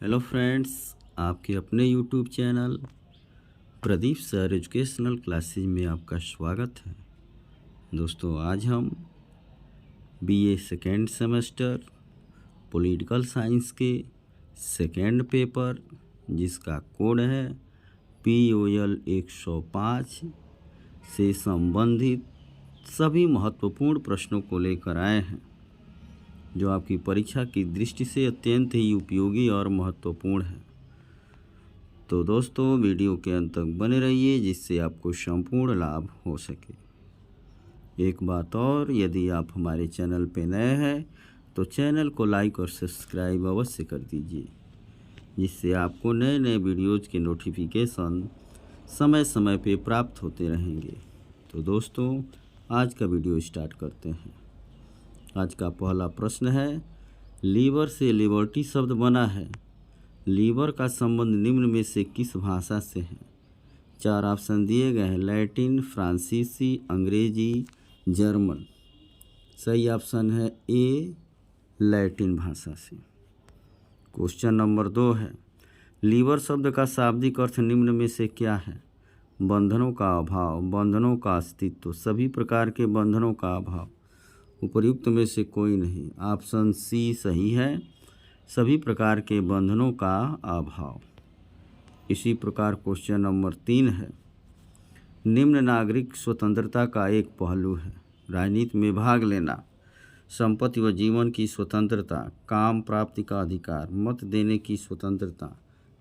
Hello friends, आपके अपने YouTube channel Pradeep sir educational classes में आपका स्वागत है। दोस्तों, आज हम BA second semester political science के सेकेंड पेपर, जिसका कोड है POL 105 से संबंधित सभी महत्वपूर्ण प्रश्नों को लेकर आए हैं, जो आपकी परीक्षा की दृष्टि से अत्यंत ही उपयोगी और महत्वपूर्ण है। तो दोस्तों, वीडियो के अंत तक बने रहिए, जिससे आपको संपूर्ण लाभ हो सके। एक बात और, यदि आप हमारे चैनल पर नए हैं तो चैनल को लाइक और सब्सक्राइब अवश्य कर दीजिए, जिससे आपको नए नए वीडियोज़ के नोटिफिकेशन समय समय पे प्राप्त होते रहेंगे। तो दोस्तों, आज का वीडियो स्टार्ट करते हैं। आज का पहला प्रश्न है, लीवर से लिबर्टी शब्द बना है। लीवर का संबंध निम्न में से किस भाषा से है? 4 ऑप्शन दिए गए हैं, लैटिन, फ्रांसीसी, अंग्रेजी, जर्मन। सही ऑप्शन है ए, लैटिन भाषा से। क्वेश्चन नंबर 2 है, लीवर शब्द का शाब्दिक अर्थ निम्न में से क्या है? बंधनों का अभाव, बंधनों का अस्तित्व, सभी प्रकार के बंधनों का अभाव, उपर्युक्त में से कोई नहीं। ऑप्शन सी सही है, सभी प्रकार के बंधनों का अभाव। इसी प्रकार क्वेश्चन नंबर 3 है, निम्न नागरिक स्वतंत्रता का एक पहलू है। राजनीति में भाग लेना, संपत्ति व जीवन की स्वतंत्रता, काम प्राप्ति का अधिकार, मत देने की स्वतंत्रता।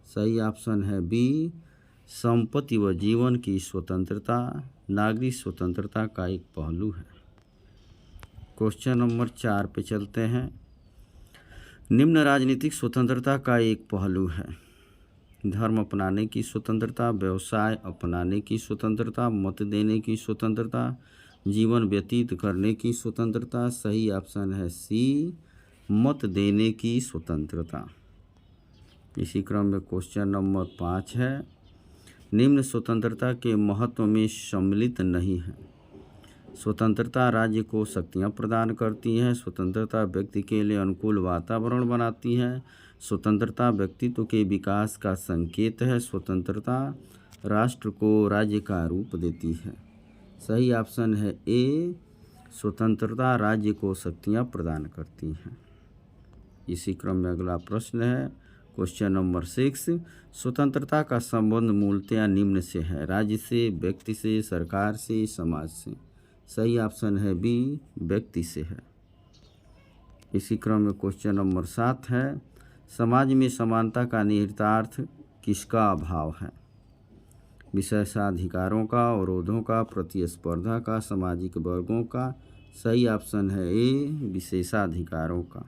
सही ऑप्शन है बी, संपत्ति व जीवन की स्वतंत्रता नागरिक स्वतंत्रता का एक पहलू है। क्वेश्चन नंबर 4 पे चलते हैं, निम्न राजनीतिक स्वतंत्रता का एक पहलू है। धर्म अपनाने की स्वतंत्रता, व्यवसाय अपनाने की स्वतंत्रता, मत देने की स्वतंत्रता, जीवन व्यतीत करने की स्वतंत्रता। सही ऑप्शन है सी, मत देने की स्वतंत्रता। इसी क्रम में क्वेश्चन नंबर 5 है, निम्न स्वतंत्रता के महत्व में सम्मिलित नहीं है। स्वतंत्रता राज्य को शक्तियाँ प्रदान करती है, स्वतंत्रता व्यक्ति के लिए अनुकूल वातावरण बनाती है, स्वतंत्रता व्यक्तित्व के विकास का संकेत है, स्वतंत्रता राष्ट्र को राज्य का रूप देती है। सही ऑप्शन है ए, स्वतंत्रता राज्य को शक्तियाँ प्रदान करती हैं। इसी क्रम में अगला प्रश्न है, क्वेश्चन नंबर 6, स्वतंत्रता का संबंध मूलतः निम्न से है। राज्य से, व्यक्ति से, सरकार से, समाज से। सही ऑप्शन है बी, व्यक्ति से है। इसी क्रम में क्वेश्चन नंबर 7 है, समाज में समानता का निहितार्थ किसका अभाव है? विशेषाधिकारों का, अवरोधों का, प्रतिस्पर्धा का, सामाजिक वर्गों का। सही ऑप्शन है ए, विशेषाधिकारों का।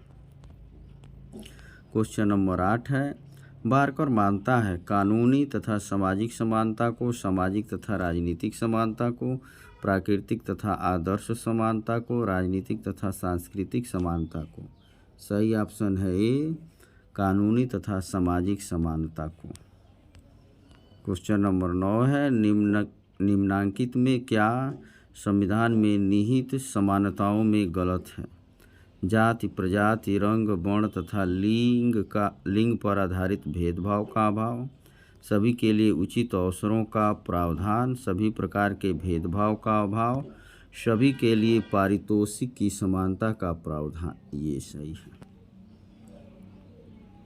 क्वेश्चन नंबर 8 है, बारकर मानता है कानूनी तथा सामाजिक समानता को, सामाजिक तथा राजनीतिक समानता को, प्राकृतिक तथा आदर्श समानता को, राजनीतिक तथा सांस्कृतिक समानता को। सही ऑप्शन है ए, कानूनी तथा सामाजिक समानता को। क्वेश्चन नंबर 9 है, निम्नांकित में क्या संविधान में निहित समानताओं में गलत है? जाति, प्रजाति, रंग, वर्ण तथा लिंग पर आधारित भेदभाव का अभाव, सभी के लिए उचित अवसरों का प्रावधान, सभी प्रकार के भेदभाव का अभाव, सभी के लिए पारितोषिक की समानता का प्रावधान। ये सही है।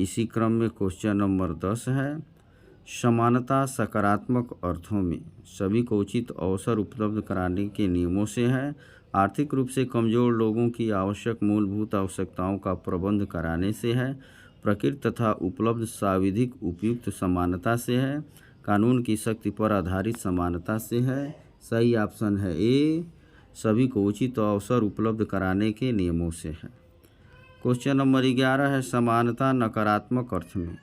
इसी क्रम में क्वेश्चन नंबर 10 है, समानता सकारात्मक अर्थों में सभी को उचित अवसर उपलब्ध कराने के नियमों से है, आर्थिक रूप से कमजोर लोगों की आवश्यक मूलभूत आवश्यकताओं का प्रबंध कराने से है, प्रकृति तथा उपलब्ध साविधिक उपयुक्त समानता से है, कानून की शक्ति पर आधारित समानता से है। सही ऑप्शन है ए, सभी को उचित अवसर उपलब्ध कराने के नियमों से है। क्वेश्चन नंबर 11 है, समानता नकारात्मक अर्थ में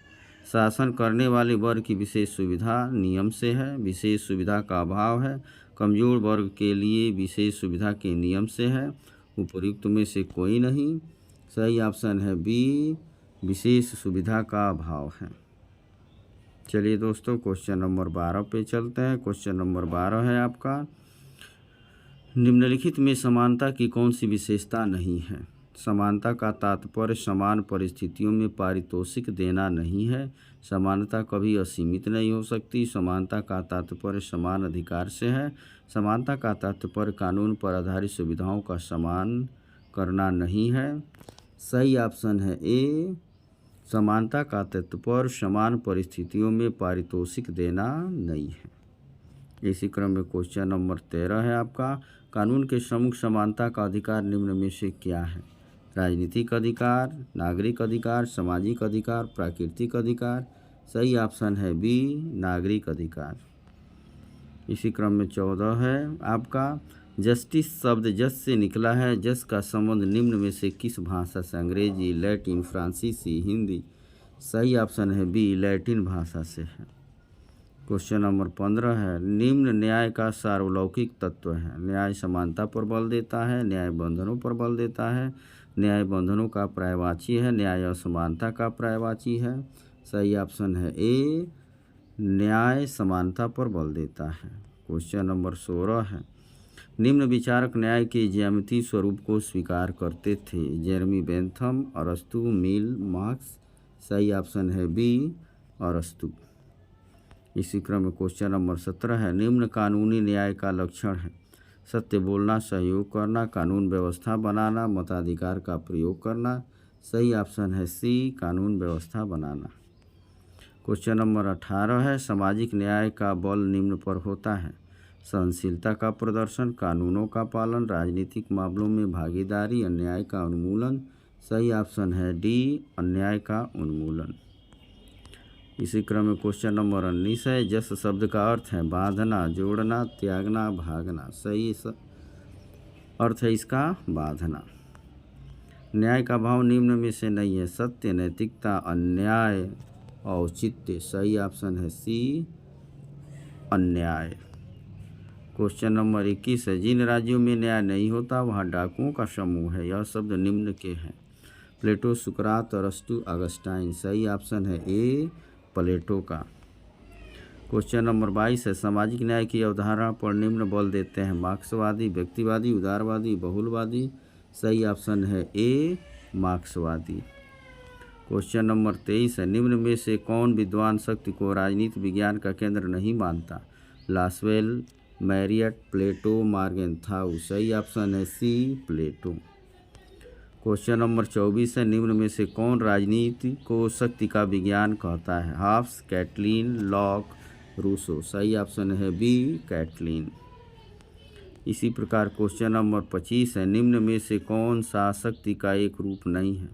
शासन करने वाले वर्ग की विशेष सुविधा नियम से है, विशेष सुविधा का अभाव है, कमजोर वर्ग के लिए विशेष सुविधा के नियम से है, उपर्युक्त में से कोई नहीं। सही ऑप्शन है बी, विशेष सुविधा का अभाव है। चलिए दोस्तों, क्वेश्चन नंबर 12 पे चलते हैं। क्वेश्चन नंबर 12 है आपका, निम्नलिखित में समानता की कौन सी विशेषता नहीं है? समानता का तात्पर्य समान परिस्थितियों में पारितोषिक देना नहीं है। समानता कभी असीमित नहीं हो सकती। समानता का तात्पर्य समान अधिकार से है। समानता का तात्पर्य कानून पर आधारित सुविधाओं का समान करना नहीं है। सही ऑप्शन है ए। समानता का तात्पर्य समान परिस्थितियों में पारितोषिक देना नहीं है। इसी क्रम में क्वेश्चन नंबर 13 है आपका, कानून के सम्मुख समानता का अधिकार निम्न में से क्या है? राजनीतिक अधिकार, नागरिक अधिकार, सामाजिक अधिकार, प्राकृतिक अधिकार। सही ऑप्शन है बी, नागरिक अधिकार। इसी क्रम में 14 है आपका, जस्टिस शब्द जज से निकला है। जज का संबंध निम्न में से किस भाषा से? अंग्रेजी, लैटिन, फ्रांसीसी, हिंदी। सही ऑप्शन है बी, लैटिन भाषा से है। क्वेश्चन नंबर 15 है, निम्न न्याय का सार्वलौकिक तत्व है। न्याय समानता पर बल देता है, न्याय बंधनों पर बल देता है, न्याय बंधनों का पर्यायवाची है, न्याय असमानता का पर्यायवाची है। सही ऑप्शन है ए, न्याय समानता पर बल देता है। क्वेश्चन नंबर 16 है, निम्न विचारक न्याय के ज्यामितीय स्वरूप को स्वीकार करते थे। जेरेमी बेंथम, अरस्तु, मिल, मार्क्स। सही ऑप्शन है बी, अरस्तु। इसी क्रम में क्वेश्चन नंबर 17 है, निम्न कानूनी न्याय का लक्षण है। सत्य बोलना, सहयोग करना, कानून व्यवस्था बनाना, मताधिकार का प्रयोग करना। सही ऑप्शन है सी, कानून व्यवस्था बनाना। क्वेश्चन नंबर 18 है, सामाजिक न्याय का बल निम्न पर होता है। सहनशीलता का प्रदर्शन, कानूनों का पालन, राजनीतिक मामलों में भागीदारी, अन्याय का उन्मूलन। सही ऑप्शन है डी, अन्याय का उन्मूलन। इसी क्रम में क्वेश्चन नंबर 19 है, जस शब्द का अर्थ है बांधना, जोड़ना, त्यागना, भागना। सही अर्थ है इसका बांधना। न्याय का भाव निम्न में से नहीं है। सत्य, नैतिकता, अन्याय, औचित्य। सही ऑप्शन है सी, अन्याय। क्वेश्चन नंबर 21 है, जिन राज्यों में न्याय नहीं होता वहाँ डाकुओं का समूह है। यह शब्द निम्न के हैं। प्लेटो, सुकरात, अरस्तु, अगस्टाइन। सही ऑप्शन है ए, प्लेटो का। क्वेश्चन नंबर 22 है, सामाजिक न्याय की अवधारणा पर निम्न बल देते हैं। मार्क्सवादी, व्यक्तिवादी, उदारवादी, बहुलवादी। सही ऑप्शन है ए, मार्क्सवादी। क्वेश्चन नंबर 23 है, निम्न में से कौन विद्वान शक्ति को राजनीति विज्ञान का केंद्र नहीं मानता? लासवेल, मैरियट, प्लेटो, मार्गेंथाउ। सही ऑप्शन है सी, प्लेटो। क्वेश्चन नंबर 24 है, निम्न में से कौन राजनीति को शक्ति का विज्ञान कहता है? Hobbes, Catlin, Locke, Rousseau. सही ऑप्शन है बी, कैटलीन। इसी प्रकार क्वेश्चन नंबर 25 है, निम्न में से कौन सा शक्ति का एक रूप नहीं है?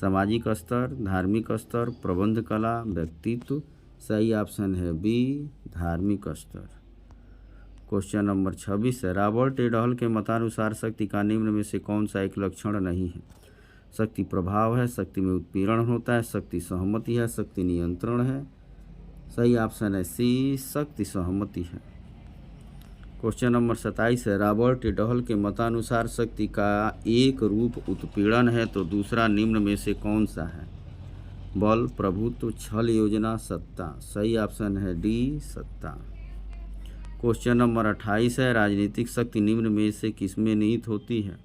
सामाजिक स्तर, धार्मिक स्तर, प्रबंध कला, व्यक्तित्व। सही ऑप्शन है बी, धार्मिक स्तर। क्वेश्चन नंबर 26 है, रॉबर्ट ए डहल के मतानुसार शक्ति का निम्न में से कौन सा एक लक्षण नहीं है? शक्ति प्रभाव है, शक्ति में उत्पीड़न होता है, शक्ति सहमति है, शक्ति नियंत्रण है। सही ऑप्शन है सी, शक्ति सहमति है। क्वेश्चन नंबर 27 है, रॉबर्ट ए डहल के मतानुसार शक्ति का एक रूप उत्पीड़न है तो दूसरा निम्न में से कौन सा है? बल, प्रभुत्व, छल योजना, सत्ता। सही ऑप्शन है डी, सत्ता। क्वेश्चन नंबर 28 है, राजनीतिक शक्ति निम्न में से किसमें निहित होती है?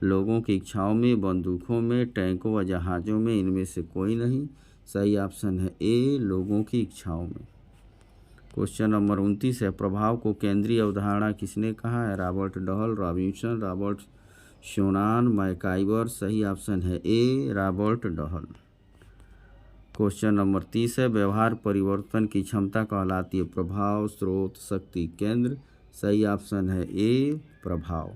लोगों की इच्छाओं में, बंदूकों में, टैंकों व जहाज़ों में। इनमें से कोई नहीं। सही ऑप्शन है ए, लोगों की इच्छाओं में। क्वेश्चन नंबर 29 है, प्रभाव को केंद्रीय अवधारणा किसने कहा है? Robert Dahl, Robinson, Robert Shonan, MacIver. सही ऑप्शन है A, Robert Dahl. Question number 30 है, व्यवहार परिवर्तन की क्षमता कहलाती है। प्रभाव, स्रोत, शक्ति, केंद्र। सही ऑप्शन है ए, प्रभाव।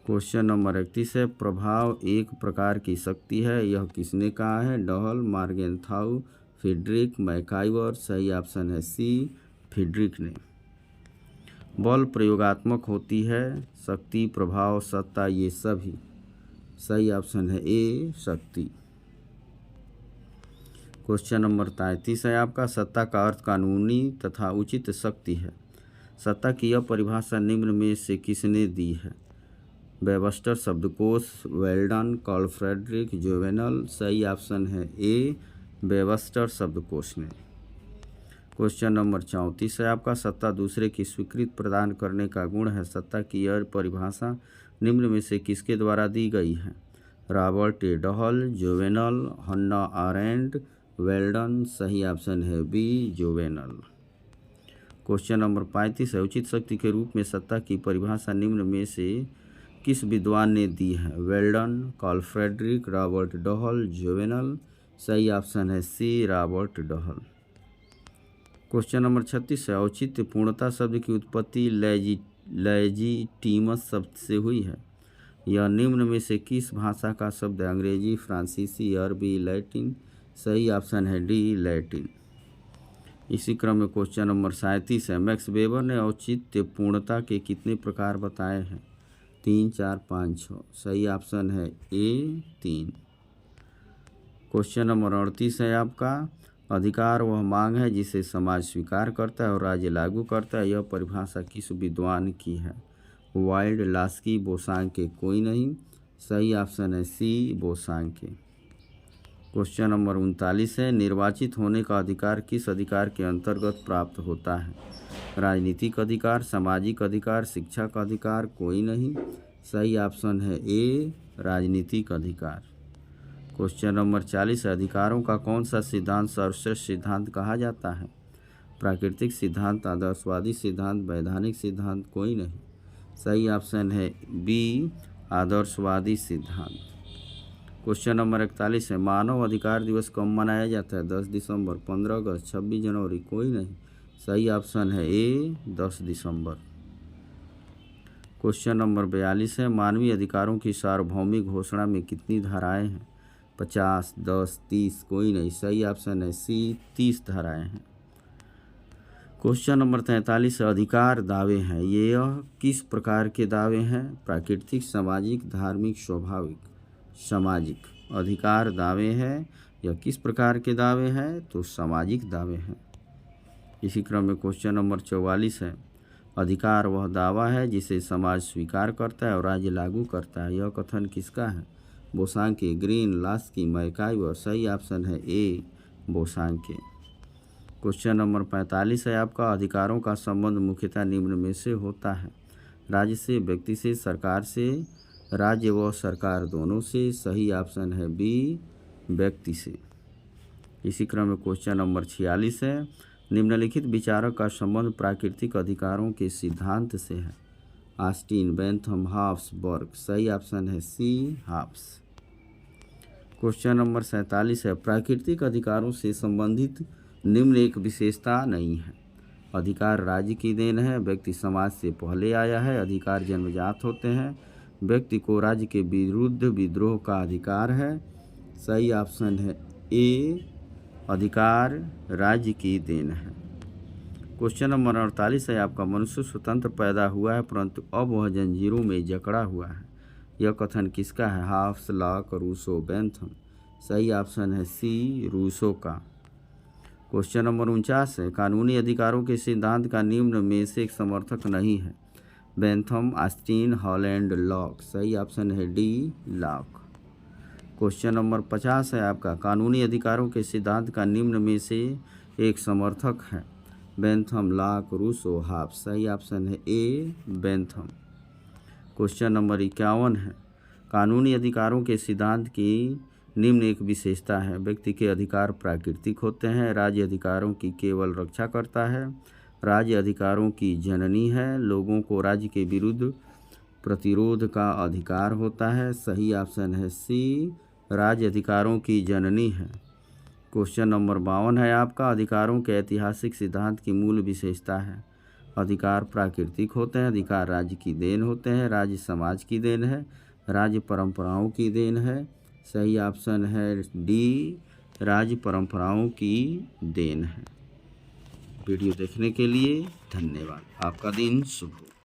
क्वेश्चन नंबर 31 है, प्रभाव एक प्रकार की शक्ति है। यह किसने कहा है? Dahl, Morgenthau, Friedrich, MacIver. सही ऑप्शन है सी, फ्रीडरिक ने। बल प्रयोगात्मक होती है, शक्ति, प्रभाव, सत्ता, ये सभी। सही ऑप्शन है ए, शक्ति। क्वेश्चन नंबर 33 है आपका, सत्ता का अर्थ कानूनी तथा उचित शक्ति है। सत्ता की यह परिभाषा निम्न में से किसने दी है? वेबस्टर शब्दकोश, वेल्डन, कार्ल फ्रेडरिक, जोवेनल। सही ऑप्शन है ए, वेबस्टर शब्दकोश ने। क्वेश्चन नंबर 34 है आपका, सत्ता दूसरे की स्वीकृति प्रदान करने का गुण है। सत्ता की यह परिभाषा निम्न में से किसके द्वारा दी गई है? Robert A Dahl, Jouvenel, Hannah Arendt, Weldon. सही ऑप्शन है बी, जोवेनल। क्वेश्चन नंबर 35 है, उचित शक्ति के रूप में सत्ता की परिभाषा निम्न में से किस विद्वान ने दी है? Weldon, Carl Friedrich, Robert Dahl, Jouvenel. सही ऑप्शन है C, Robert Dahl. Question number 36 है, औचित्य पूर्णता शब्द की उत्पत्ति लेजिटिमस शब्द से हुई है। यह निम्न में से किस भाषा का शब्द है? अंग्रेजी, फ्रांसीसी, अरबी, लैटिन। सही ऑप्शन है डी, लैटिन। इसी क्रम में क्वेश्चन नंबर 37 है, मैक्स वेबर ने औचित्य पूर्णता के कितने प्रकार बताए हैं? 3, 4, 5, 6। सही ऑप्शन है ए, 3। क्वेश्चन नंबर 38 है आपका, अधिकार वह मांग है जिसे समाज स्वीकार करता है और राज्य लागू करता है। यह परिभाषा किस विद्वान की है? Wilde, Laski, Bosanquet. कोई नहीं। सही ऑप्शन है सी, बोसांके। क्वेश्चन नंबर 39 है, निर्वाचित होने का अधिकार किस अधिकार के अंतर्गत प्राप्त होता है? राजनीतिक अधिकार, सामाजिक अधिकार, शिक्षा का अधिकार। कोई नहीं। सही ऑप्शन है ए, राजनीतिक अधिकार। क्वेश्चन नंबर 40 है, अधिकारों का कौन सा सिद्धांत सर्वश्रेष्ठ सिद्धांत कहा जाता है? प्राकृतिक सिद्धांत, आदर्शवादी सिद्धांत, वैधानिक सिद्धांत। कोई नहीं। सही ऑप्शन है बी, आदर्शवादी सिद्धांत। क्वेश्चन नंबर 41 है, मानव अधिकार दिवस कब मनाया जाता है? 10 दिसंबर, 15 अगस्त, 26 जनवरी। कोई नहीं। सही ऑप्शन है ए, 10 दिसंबर। क्वेश्चन नंबर 42 है, मानवीय अधिकारों की सार्वभौमिक घोषणा में कितनी धाराएं हैं? 50, 10, 30। कोई नहीं। सही ऑप्शन है सी, 30 धाराएं हैं। क्वेश्चन नंबर 43 है, अधिकार दावे हैं, ये यह किस प्रकार के दावे हैं? प्राकृतिक, सामाजिक, धार्मिक, स्वाभाविक। सामाजिक। अधिकार दावे हैं, यह किस प्रकार के दावे हैं? तो सामाजिक दावे हैं। इसी क्रम में क्वेश्चन नंबर 44 है, अधिकार वह दावा है जिसे समाज स्वीकार करता है और राज्य लागू करता है। यह कथन किसका है? बोसांके, ग्रीन, लास्की, मैकाइवर। सही ऑप्शन है ए, बोसांके। क्वेश्चन नंबर 45 है आपका, अधिकारों का संबंध मुख्यतः निम्न में से होता है? राज्य से, व्यक्ति से, सरकार से, राज्य व सरकार दोनों से। सही ऑप्शन है बी, व्यक्ति से। इसी क्रम में क्वेश्चन नंबर 46 है, निम्नलिखित विचारक का संबंध प्राकृतिक अधिकारों के सिद्धांत से है? ऑस्टिन, बेंथम, हॉब्स, बर्ग। सही ऑप्शन है सी, हॉब्स। क्वेश्चन नंबर 47 है, प्राकृतिक अधिकारों से संबंधित निम्न एक विशेषता नहीं है? अधिकार राज्य की देन है, व्यक्ति समाज से पहले आया है, अधिकार जन्मजात होते हैं, व्यक्ति को राज्य के विरुद्ध विद्रोह का अधिकार है। सही ऑप्शन है ए, अधिकार राज्य की देन है। क्वेश्चन नंबर 48 है आपका, मनुष्य स्वतंत्र पैदा हुआ है परंतु अब वह जंजीरों में जकड़ा हुआ है। यह कथन किसका है? Hobbes, Locke, Rousseau, Bentham. सही ऑप्शन है सी, रूसो का। क्वेश्चन नंबर 49 है, कानूनी अधिकारों के सिद्धांत का निम्न में से एक समर्थक नहीं है? Bentham, Austin, Holland, lock. सही ऑप्शन है डी, लॉक। क्वेश्चन नंबर 50 है आपका, कानूनी अधिकारों के सिद्धांत का निम्न में से एक समर्थक है? Bentham, Locke, Rousseau, Hobbes. सही ऑप्शन है ए, बेंथम। क्वेश्चन नंबर 51 है, कानूनी अधिकारों के सिद्धांत की निम्न एक विशेषता है? व्यक्ति के अधिकार प्राकृतिक होते हैं, राज्य अधिकारों की केवल रक्षा करता है, राज्य अधिकारों की जननी है, लोगों को राज्य के विरुद्ध प्रतिरोध का अधिकार होता है। सही ऑप्शन है सी, राज्य अधिकारों की जननी है। क्वेश्चन नंबर 52 है आपका, अधिकारों के ऐतिहासिक सिद्धांत की मूल विशेषता है? अधिकार प्राकृतिक होते हैं, अधिकार राज्य की देन होते हैं, राज्य समाज की देन है, राज्य परंपराओं की देन है। सही ऑप्शन है डी, राज्य परंपराओं की देन है। वीडियो देखने के लिए धन्यवाद। आपका दिन शुभ हो।